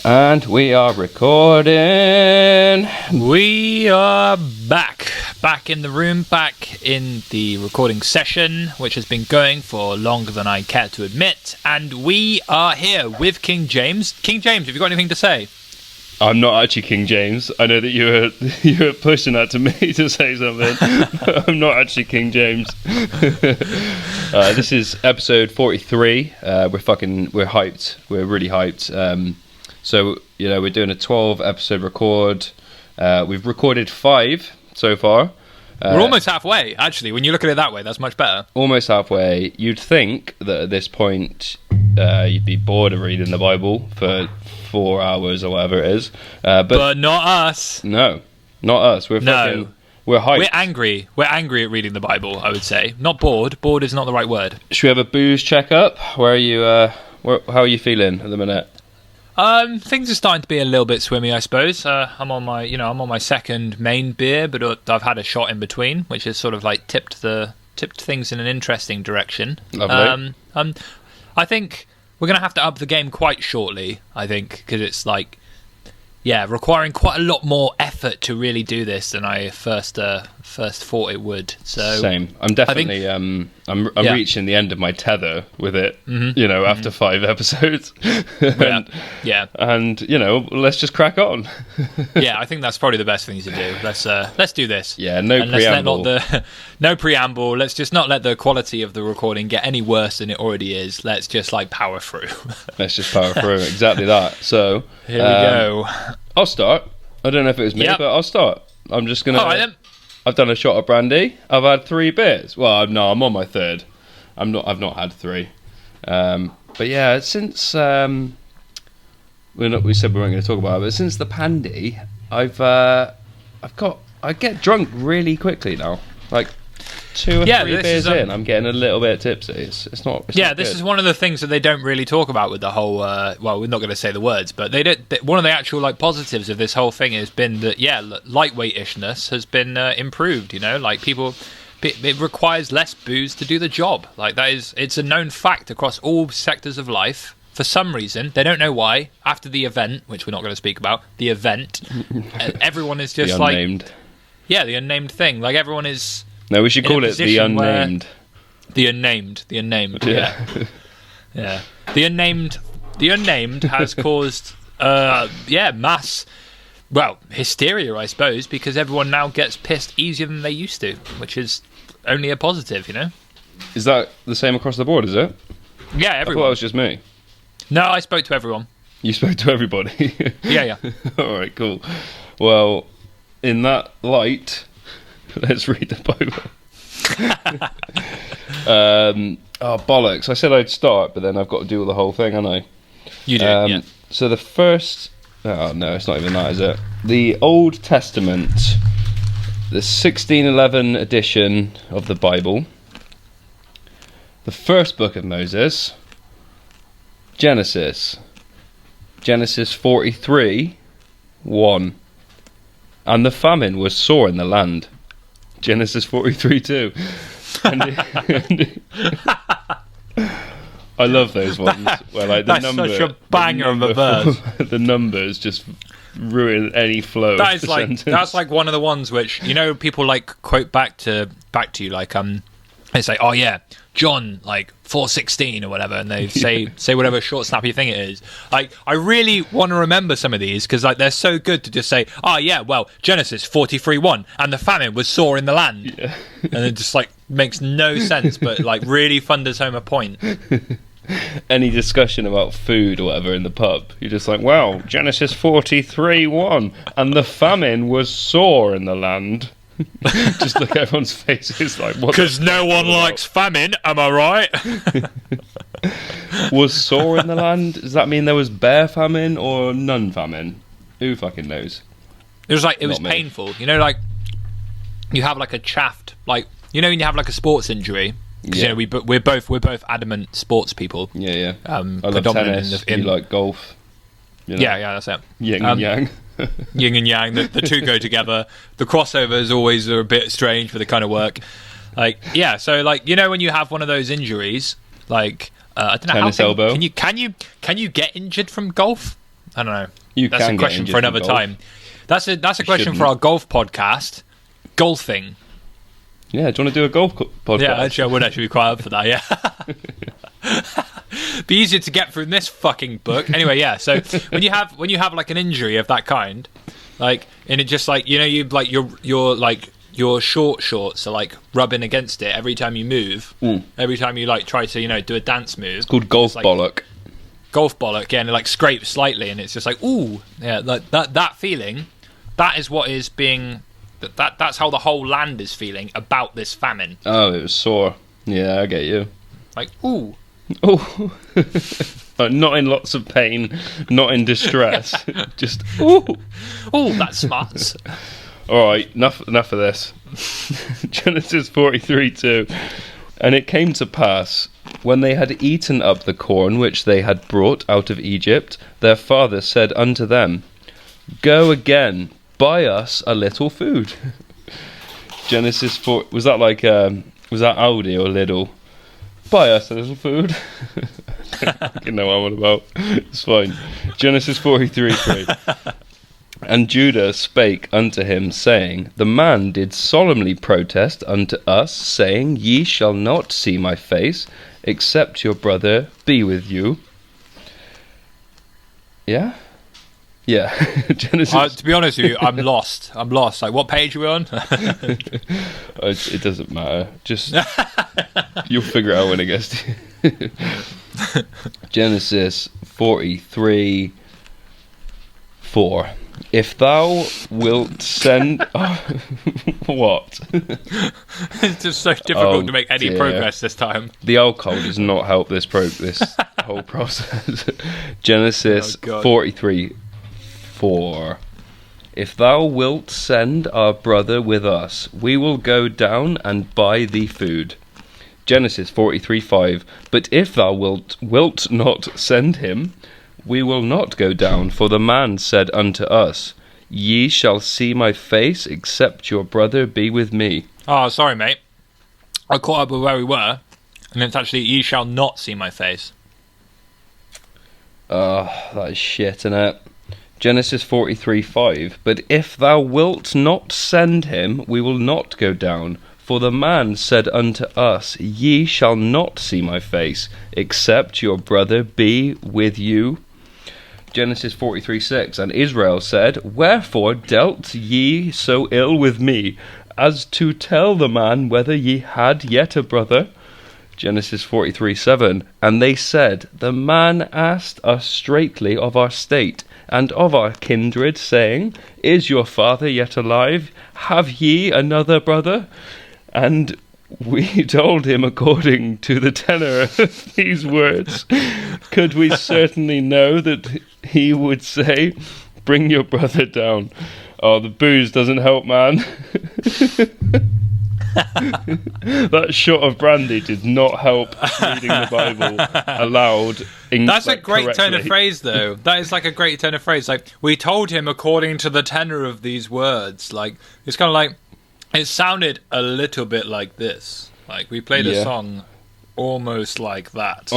And we are recording. We are back in the room, back in the recording session, which has been going for longer than I care to admit. And we are here with King James. King James, have you got anything to say? I'm not actually King James. I know that you were pushing that to me to say something. I'm not actually King James. This is episode 43. We're hyped. We're really hyped. So, we're doing a 12 episode record. We've recorded 5 so far. We're almost halfway, actually. When you look at it that way, that's much better. Almost halfway. You'd think that at this point you'd be bored of reading the Bible for 4 hours or whatever it is. But not us. No, not us. We're hyped. We're angry. We're angry at reading the Bible, I would say. Not bored. Bored is not the right word. Should we have a booze checkup? Where are you? How are you feeling at the minute? Things are starting to be a little bit swimmy, I suppose. I'm on my second main beer, but I've had a shot in between, which has sort of like tipped things in an interesting direction. Lovely. I think we're going to have to up the game quite shortly, I think, because it's like, requiring quite a lot more effort to really do this than I first thought it would. So same. I'm definitely I'm reaching the end of my tether with it. Mm-hmm. After 5 episodes. and let's just crack on. Yeah, I think that's probably the best thing to do. Let's do this. Yeah, no preamble. No preamble. Let's just not let the quality of the recording get any worse than it already is. Let's just power through. Let's just power through. Exactly that. So here we go. I'll start. I don't know if it was me, but I'll start. I'm just gonna. All right then. I've done a shot of brandy. I've had 3 beers. Well, no, I'm on my 3rd. I've not had 3. But yeah, since we said we weren't going to talk about it, but since the pandy, I get drunk really quickly now. Like 2 or 3 beers in, I'm getting a little bit tipsy. It's not. It's not this good. is one of the things that they don't really talk about with the whole. Well, we're not going to say the words, but they don't. One of the actual positives of this whole thing has been that lightweightishness has been improved. People. It requires less booze to do the job. It's a known fact across all sectors of life. For some reason, they don't know why. After the event, which we're not going to speak about, everyone is just the unnamed. The unnamed thing. Everyone is. No, we should call it the unnamed. The unnamed. Yeah. Yeah. The unnamed has caused mass hysteria, I suppose, because everyone now gets pissed easier than they used to, which is only a positive, Is that the same across the board, is it? Yeah, everyone. I thought it was just me. No, I spoke to everyone. You spoke to everybody? Yeah. All right, cool. Well, in that light, let's read the Bible. Bollocks. I said I'd start, but then I've got to do the whole thing, haven't I? You do, yeah. So the first... Oh, no, it's not even that, is it? The Old Testament, the 1611 edition of the Bible, the first book of Moses, Genesis 43, 1. And the famine was sore in the land. Genesis 43, 2. I love those ones where that's such a banger of a verse. The numbers just ruin any flow. That's like one of the ones which people quote back to you they say, oh yeah, John 4:16 or whatever, and they say whatever short snappy thing it is. I really want to remember some of these because they're so good to just say, oh yeah, well Genesis 43:1 and the famine was sore in the land, and it just makes no sense, but really thunders home a point. Any discussion about food or whatever in the pub, you're just wow, Genesis 43:1 and the famine was sore in the land. Just look at everyone's faces what? Because no one likes famine, am I right? Was sore in the land? Does that mean there was bare famine or none famine? Who fucking knows? It was painful. You have a chaffed, when you have a sports injury. Because we're both adamant sports people. Yeah. I love tennis. You like golf. Yeah, that's it. Yin and yang. Yin and yang, the two go together. The crossovers always are a bit strange, but they kind of work. So when you have one of those injuries, I don't know, tennis elbow. Can you get injured from golf? I don't know. You That's can a get question injured for in another golf. time. That's a question shouldn't. for our golf podcast. Golfing. Yeah, do you want to do a golf podcast? Yeah, actually, I would actually be quite up for that. Yeah. Be easier to get through this fucking book. Anyway, yeah. So when you have like an injury of that kind, like, and it just like, you know, you like your short shorts are like rubbing against it every time you move. Every time you like try to, you know, do a dance move. It's called golf bollock. Golf bollock, yeah, and it like scrapes slightly, and it's just like, ooh, yeah, like that feeling. That is what is being. That's how the whole land is feeling about this famine. Oh, it was sore. Yeah, I get you. Like, ooh. Oh, not in lots of pain, not in distress. Just ooh. Oh, that smarts. All right, enough of this. Genesis 43:2. And it came to pass, when they had eaten up the corn which they had brought out of Egypt, their father said unto them, Go again, buy us a little food. Genesis 4. Was that like was that Aldi or Lidl? Buy us a little food. You know what I'm on about. It's fine. Genesis 43:3. And Judah spake unto him, saying, The man did solemnly protest unto us, saying, Ye shall not see my face, except your brother be with you. Yeah? Yeah. Genesis. To be honest with you, I'm lost. Like, what page are we on? It doesn't matter. Just you'll figure it out when it gets to you. Genesis 43:4. If thou wilt send what? It's just so difficult to make any progress this time. The alcohol does not help this whole process. Genesis 43:4. If thou wilt send our brother with us, we will go down and buy thee food. Genesis 43:5. But if thou wilt not send him, we will not go down, for the man said unto us, Ye shall see my face, except your brother be with me. Oh, sorry, mate. I caught up with where we were, and it's actually, ye shall not see my face. That is shit, innit? Genesis 43:5. But if thou wilt not send him, we will not go down. For the man said unto us, Ye shall not see my face, except your brother be with you. Genesis 43:6. And Israel said, Wherefore dealt ye so ill with me, as to tell the man whether ye had yet a brother? Genesis 43:7. And they said, The man asked us straitly of our state, and of our kindred, saying, Is your father yet alive? Have ye another brother? And we told him according to the tenor of these words. Could we certainly know that he would say, Bring your brother down? Oh, the booze doesn't help, man. That shot of brandy did not help reading the Bible aloud. That's a great correctly. turn of phrase, though. That is like a great turn of phrase. Like, we told him according to the tenor of these words. Like, it's kind of like, it sounded a little bit like this. Like, we played a song almost like that.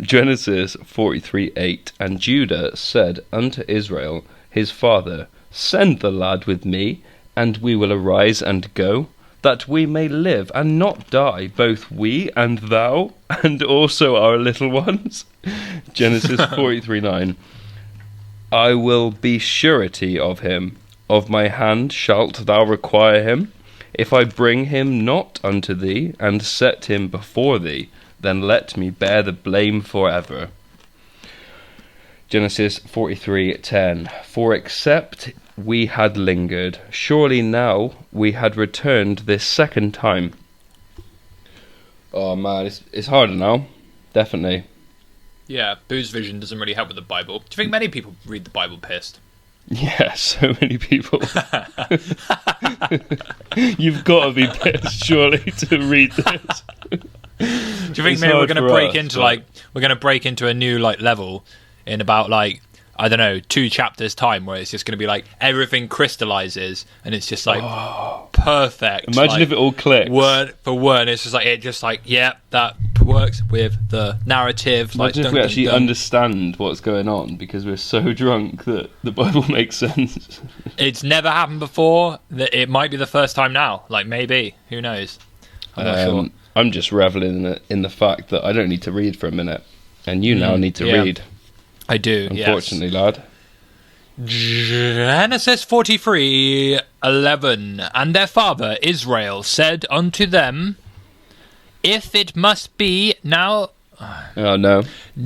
Genesis 43:8. And Judah said unto Israel his father, Send the lad with me, and we will arise and go, that we may live and not die, both we and thou, and also our little ones. Genesis 43:9. I will be surety of him. Of my hand shalt thou require him. If I bring him not unto thee, and set him before thee, then let me bear the blame forever. Genesis 43:10. For except we had lingered, surely now we had returned this second time. Oh man, it's harder now. Definitely. Yeah, booze vision doesn't really help with the Bible. Do you think many people read the Bible pissed? Yeah, so many people. You've got to be pissed, surely, to read this. Do you think maybe we're going to break into a new like level in about like I don't know, 2 chapters time, where it's just going to be like everything crystallizes and it's just like perfect. Imagine like, if it all clicks word for word. And it's just like yeah, that works with the narrative. Imagine if we actually understand what's going on because we're so drunk that the Bible makes sense. It's never happened before. It might be the first time now. Like, maybe, who knows? I'm not sure. I'm just reveling in the fact that I don't need to read for a minute, and you now need to read. I do, unfortunately, lad. Genesis 43:11. And their father Israel said unto them, if it must be now... Oh, no.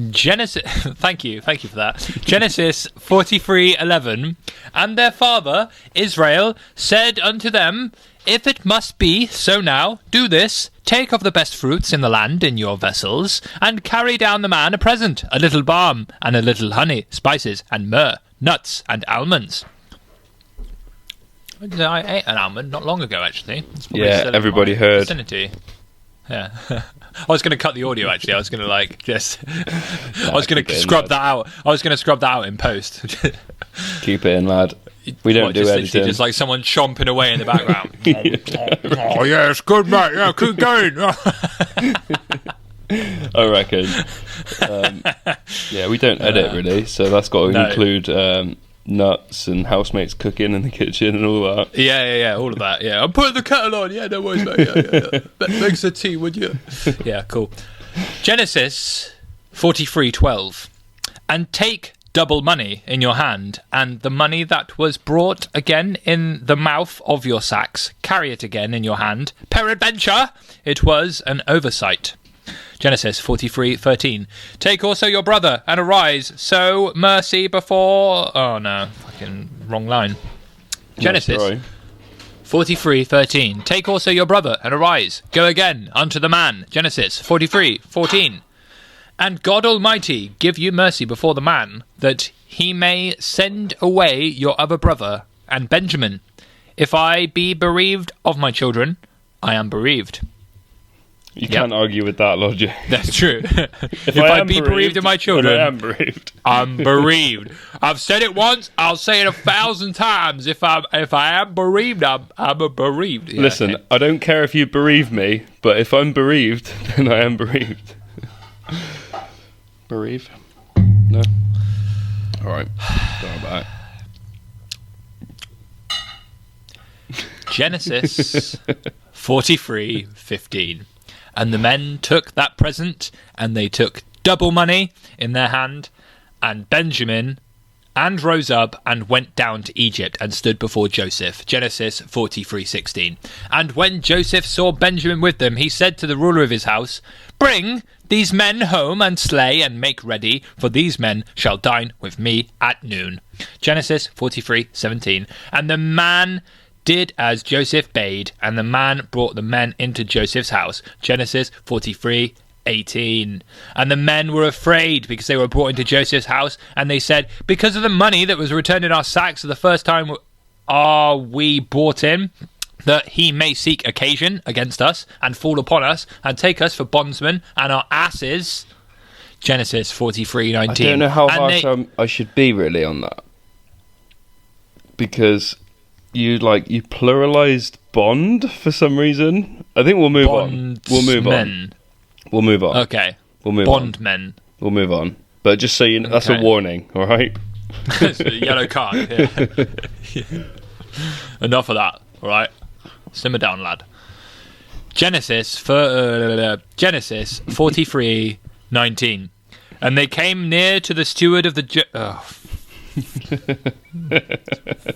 Genesis... Thank you for that. Genesis 43:11. And their father Israel said unto them, if it must be so now, do this, take of the best fruits in the land in your vessels, and carry down the man a present, a little balm, and a little honey, spices, and myrrh, nuts, and almonds. I ate an almond not long ago, actually. Yeah, everybody heard. Vicinity. Yeah. I was going to cut the audio, actually. I was going to, I was going to scrub that out. I was going to scrub that out in post. Keep it in, lad. We don't do editing. Just like someone chomping away in the background. Oh, yeah, it's good, mate. Yeah, keep going. I reckon. Yeah, we don't edit, really, so that's got to include nuts and housemates cooking in the kitchen and all that. Yeah, all of that. Yeah, I'm putting the kettle on. Yeah, no worries, mate. Yeah. Make some tea, would you? Yeah, cool. Genesis 43:12. And take double money in your hand, and the money that was brought again in the mouth of your sacks, carry it again in your hand. Peradventure, it was an oversight. Genesis 43:13. Take also your brother, and arise, sow mercy before... Oh, no, fucking wrong line. Genesis 43:13. Take also your brother, and arise, go again unto the man. Genesis 43:14. And God Almighty give you mercy before the man, that he may send away your other brother, and Benjamin. If I be bereaved of my children, I am bereaved. You can't argue with that logic. That's true. if I be bereaved of my children, I am bereaved. I'm bereaved. I've said it once, I'll say it 1,000 times. If I am bereaved, I'm a bereaved. Yeah, listen, okay. I don't care if you bereave me, but if I'm bereaved, then I am bereaved. Bereave? No? Alright. Sorry about it. Genesis 43:15. And the men took that present, and they took double money in their hand, and Benjamin, and rose up, and went down to Egypt, and stood before Joseph. Genesis 43:16. And when Joseph saw Benjamin with them, he said to the ruler of his house, bring these men home, and slay, and make ready, for these men shall dine with me at noon. Genesis 43:17. And the man did as Joseph bade, and the man brought the men into Joseph's house. Genesis 43:18. And the men were afraid because they were brought into Joseph's house, and they said, because of the money that was returned in our sacks the first time are we brought in, that he may seek occasion against us, and fall upon us, and take us for bondsmen and our asses. Genesis 43:19. I don't know how harsh I should be really on that, because you pluralized bond for some reason. I think we'll move on. We'll move on. Okay. We'll move on. Bondmen. We'll move on. But just so you know, that's a warning, all right? It's a yellow card. Yeah. Enough of that, all right? Simmer down, lad. Genesis 43:19. And they came near to the steward of the...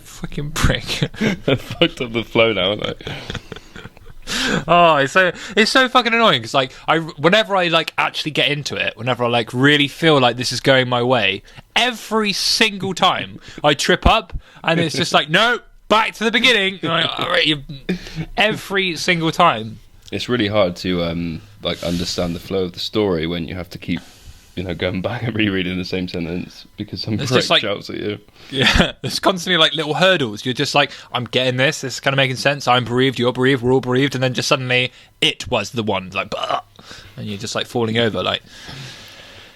fucking prick. I fucked up the flow now, aren't I? Oh, it's so fucking annoying because whenever I actually get into it, whenever I really feel like this is going my way, every single time I trip up, and it's just no, back to the beginning. Every single time. It's really hard to understand the flow of the story when you have to keep going back and rereading the same sentence because some prick shouts at you. Yeah, there's constantly little hurdles. You're just I'm getting this. This is kind of making sense. I'm bereaved. You're bereaved. We're all bereaved. And then just suddenly, it was the one. And you're just falling over.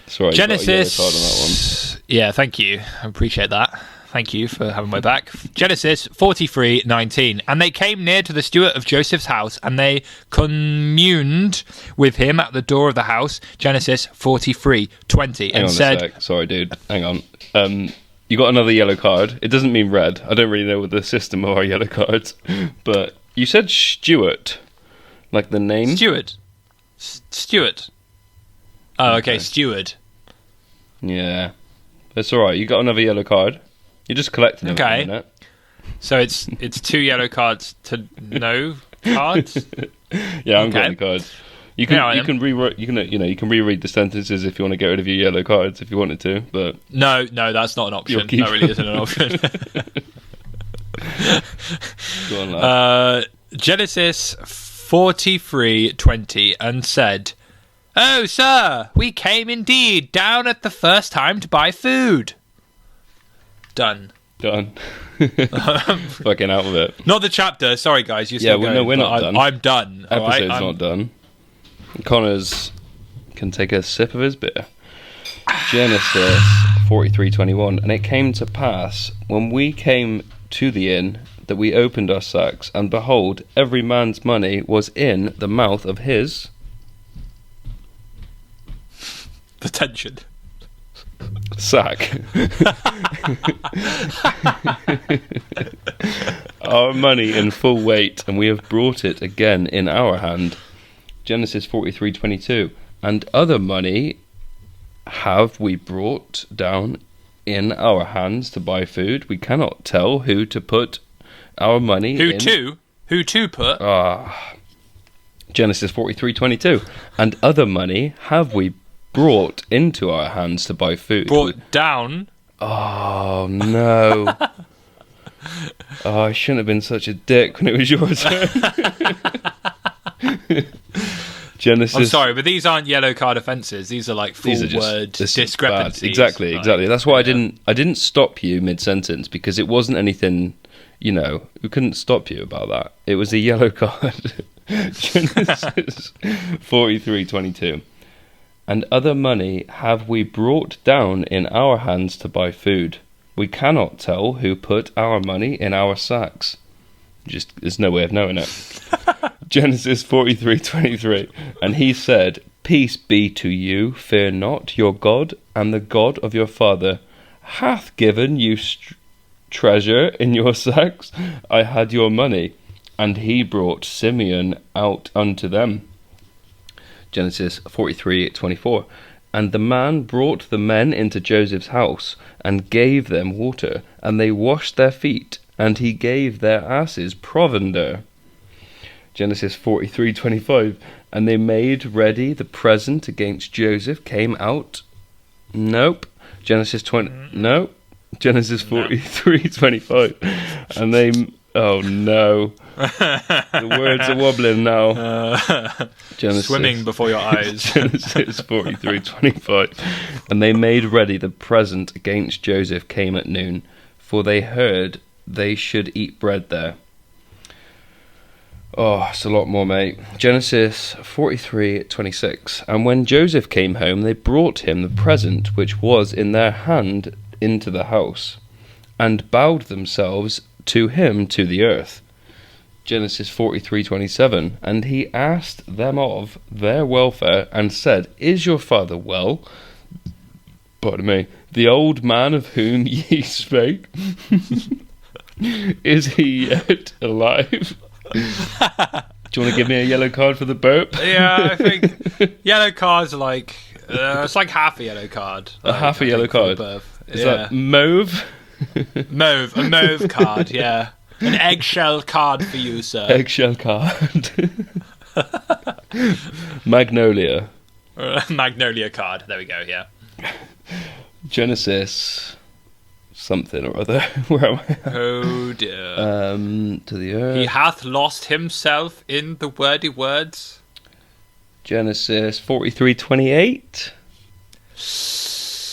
Sorry, Genesis. You got a yellow card on that one. Yeah, thank you. I appreciate that. Thank you for having my back. Genesis 43:19. And they came near to the steward of Joseph's house, and they communed with him at the door of the house. Genesis 43:20. Hang And on said, a sec. Sorry, dude. Hang on. You got another yellow card. It doesn't mean red. I don't really know what the system of our yellow cards. But you said Stuart. Like the name? Steward. Steward. Oh, okay, steward. Yeah. That's alright. You got another yellow card. You're just collecting them Okay. at the minute. So it's 2 yellow cards to no cards? Yeah, I'm Okay. getting cards. You can Yeah, you can rewrite you can reread the sentences if you want to get rid of your yellow cards if you wanted to, but No, that's not an option. You'll keep- That really isn't an option. go on, lad. Genesis 43:20 and said, "Oh, sir, we came indeed down at the first time to buy food." Done. Done. Fucking out of it. Not the chapter. Sorry, guys. You're Yeah, still well, no, going, we're but not done. I'm done. all right? Episode's not done. Connors can take a sip of his beer. Genesis 43:21. And it came to pass when we came to the inn that we opened our sacks, and behold, every man's money was in the mouth of his The tension. sack. Our money in full weight, and we have brought it again in our hand. Genesis 43:22. And other money have we brought down in our hands to buy food. We cannot tell who to put our money Who in. to put? Genesis 43:22. And other money have we brought into our hands to buy food. Brought down. Oh no. Oh, I shouldn't have been such a dick when it was your turn. Genesis. I'm sorry, but these aren't yellow card offences. These are like full These are just word this is discrepancies. bad. Exactly, Like, exactly. That's why yeah. I didn't stop you mid sentence, because it wasn't anything. You know, we couldn't stop you about that. It was a yellow card. Genesis 43:22. And other money have we brought down in our hands to buy food. We cannot tell who put our money in our sacks. Just there's no way of knowing it. Genesis 43:23. And he said, Peace be to you, fear not, your God and the God of your father hath given you treasure in your sacks. I had your money. And he brought Simeon out unto them. Genesis 43:24. And the man brought the men into Joseph's house, and gave them water, and they washed their feet, and he gave their asses provender. Genesis 43:25. And they made ready the present against Joseph, came out. Nope. Genesis 20. Nope. Genesis 43:25. And they. Oh no. The words are wobbling now. Genesis, Swimming before your eyes. Genesis 43:25. And they made ready the present against Joseph, came at noon, for they heard they should eat bread there. Oh, it's a lot more, mate. Genesis 43:26. And when Joseph came home, they brought him the present which was in their hand into the house, and bowed themselves to him to the earth. Genesis 43:27. And he asked them of their welfare, and said, Is your father well? Pardon me. The old man of whom ye spake, is he yet alive? Do you want to give me a yellow card for the burp? Yeah, I think yellow cards are like it's like half a yellow card. A half a yellow card. Is that mauve? a mauve card? Yeah, an eggshell card for you, sir. Eggshell card. Magnolia. Magnolia card. There we go. Yeah. Genesis something or other. Where am I? Oh dear. To the earth. He hath lost himself in the wordy words. Genesis 43:28.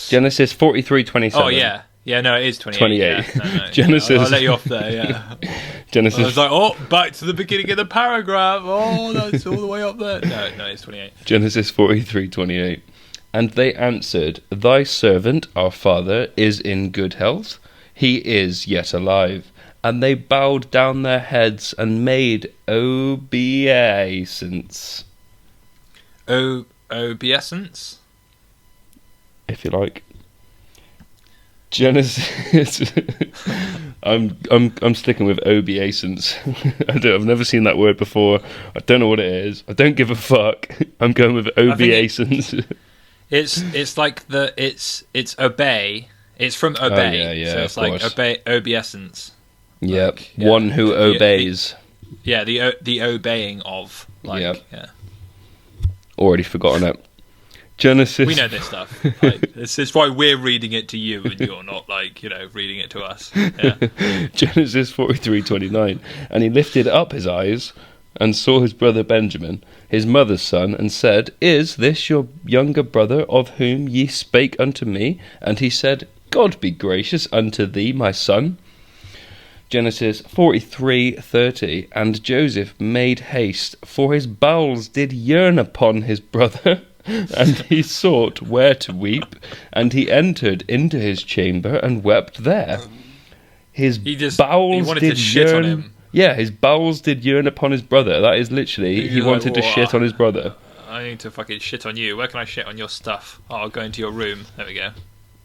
Genesis 43:27. Oh yeah. Yeah, no, it is 28. 28. Yeah, no. Genesis. I'll let you off there, yeah. Genesis. I was like, oh, back to the beginning of the paragraph. Oh, that's all the way up there. No, it's 28. Genesis 43:28. And they answered, Thy servant, our father, is in good health. He is yet alive. And they bowed down their heads and made obeisance. Obeisance? If you like. Genesis. I'm sticking with obeisance. I've never seen that word before. I don't know what it is. I don't give a fuck. I'm going with obeisance. It's like it's obey. It's from obey. Oh, yeah, so it's like obeisance. Yep. Like, yeah. One who obeys. The obeying of. Like, yep. Yeah. Already forgotten it. Genesis. We know this stuff. Like, it's why we're reading it to you and you're not reading it to us. Yeah. Genesis 43:29. And he lifted up his eyes and saw his brother Benjamin, his mother's son, and said, Is this your younger brother of whom ye spake unto me? And he said, God be gracious unto thee, my son. Genesis 43:30. And Joseph made haste, for his bowels did yearn upon his brother. And he sought where to weep, and he entered into his chamber and wept there. His bowels wanted did to shit yearn. on him. Yeah, his bowels did yearn upon his brother. That is literally, he wanted to shit on his brother. I need to fucking shit on you. Where can I shit on your stuff? Oh, I'll go into your room. There we go.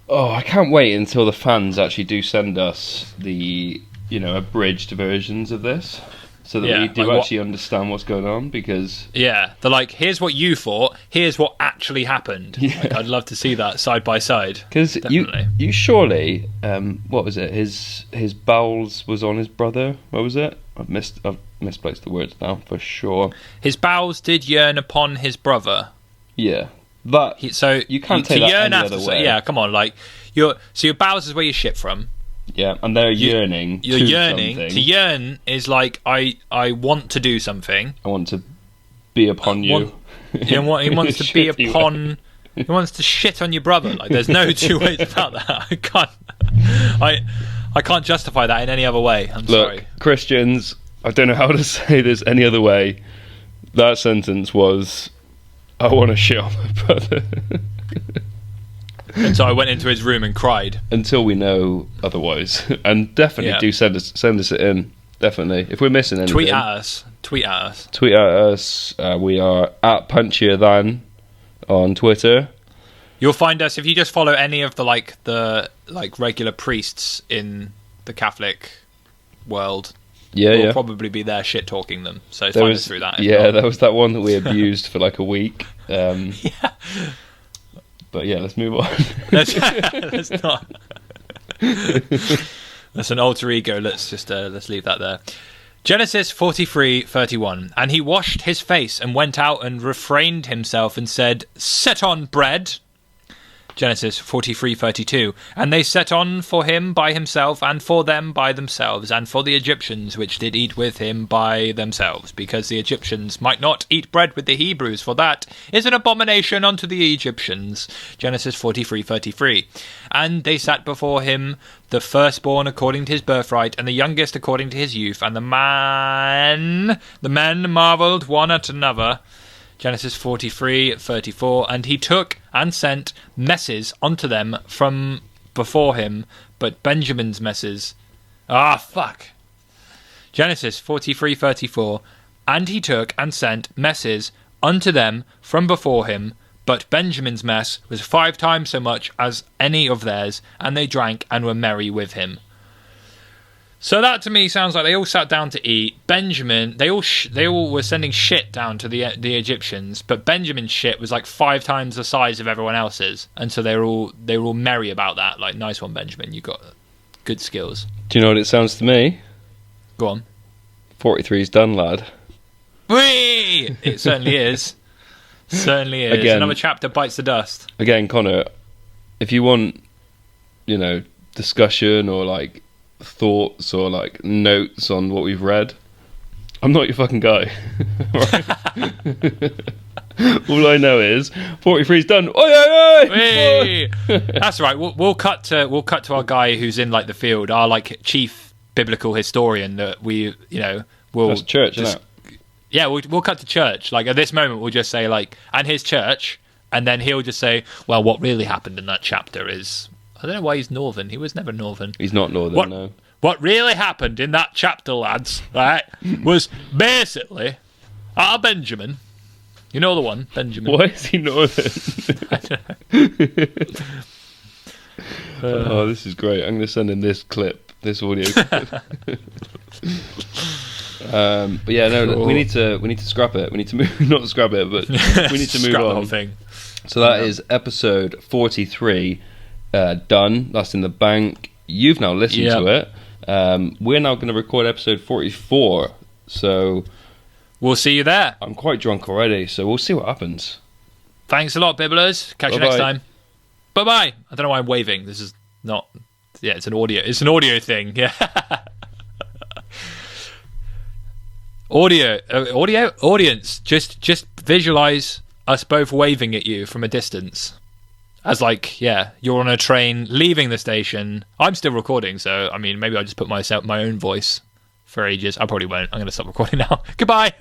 Oh, I can't wait until the fans actually do send us the, abridged versions of this. So that we do actually understand what's going on, because... Yeah, they're like, here's what you thought, here's what actually happened. Yeah. Like, I'd love to see that side by side. Because you surely... what was it? His bowels was on his brother? What was it? I've misplaced the words now, for sure. His bowels did yearn upon his brother. Yeah. So you can't take that any other way. Yeah, come on, like... your bowels is where you shit from. Yeah, and they're yearning. You're to yearning. Something. To yearn is like I want to do something. I want to be upon you. He wants to be upon. He wants to shit on your brother. Like, there's no two ways about that. I can't justify that in any other way. I'm sorry. Christians, I don't know how to say this any other way. That sentence was, I want to shit on my brother. And so I went into his room and cried. Until we know otherwise. And definitely do send us it in. Definitely. If we're missing anything. Tweet at us. Tweet at us. We are at Punchier Than on Twitter. You'll find us if you just follow any of the regular priests in the Catholic world. We'll probably be there shit talking them. So find us through that. There was that one that we abused for like a week. Yeah. But yeah, let's move on. Let's not. That's an alter ego. Let's leave that there. Genesis 43:31. And he washed his face and went out and refrained himself and said, Set on bread. Genesis 43:32. And they set on for him by himself, and for them by themselves, and for the Egyptians which did eat with him by themselves, because the Egyptians might not eat bread with the Hebrews, for that is an abomination unto the Egyptians. Genesis 43:33. And they sat before him, the firstborn according to his birthright, and the youngest according to his youth, and the men marvelled one at another. Genesis 43:34. And he took and sent messes unto them from before him, but Benjamin's messes... Genesis 43:34. And he took and sent messes unto them from before him, but Benjamin's mess was 5 times so much as any of theirs, and they drank and were merry with him. So that to me sounds like they all sat down to eat. Benjamin, they all were sending shit down to the Egyptians, but Benjamin's shit was like 5 times the size of everyone else's, and so they were all merry about that. Like, nice one, Benjamin, you got good skills. Do you know what it sounds to me? Go on. 43's done, lad. Whee! It certainly is. Certainly is. Again, another chapter bites the dust. Again, Connor, if you want, discussion or like thoughts or like notes on what we've read, I'm not your fucking guy. All I know is 43's done. Oi, oi, oi! That's right. We'll cut to our guy who's in like the field, our like chief biblical historian that we will. That's church, isn't it? Yeah, we'll cut to church. Like at this moment, we'll just say like, and his church, and then he'll just say, well, what really happened in that chapter is, I don't know why he's Northern. He was never Northern. He's not Northern, no. What really happened in that chapter, lads, right, was basically our Benjamin. You know the one, Benjamin. Why is he Northern? I don't know. Oh, this is great. I'm going to send in this clip, this audio clip. But yeah, no, Cool. we need to scrap it. We need to move, not scrap it, but we need to move Scrap on. the whole thing. So that is episode 43 done. That's in the bank. You've now listened to it. We're now going to record episode 44. So We'll see you there. I'm quite drunk already, so we'll see what happens. Thanks a lot, Bibblers. Catch you next time. Bye-bye. I don't know why I'm waving. This is not... Yeah, it's an audio thing. Yeah. Audience. Just visualize us both waving at you from a distance. As like, yeah, you're on a train leaving the station. I'm still recording, so I mean, maybe I'll just put my own voice for ages. I probably won't. I'm going to stop recording now. Goodbye.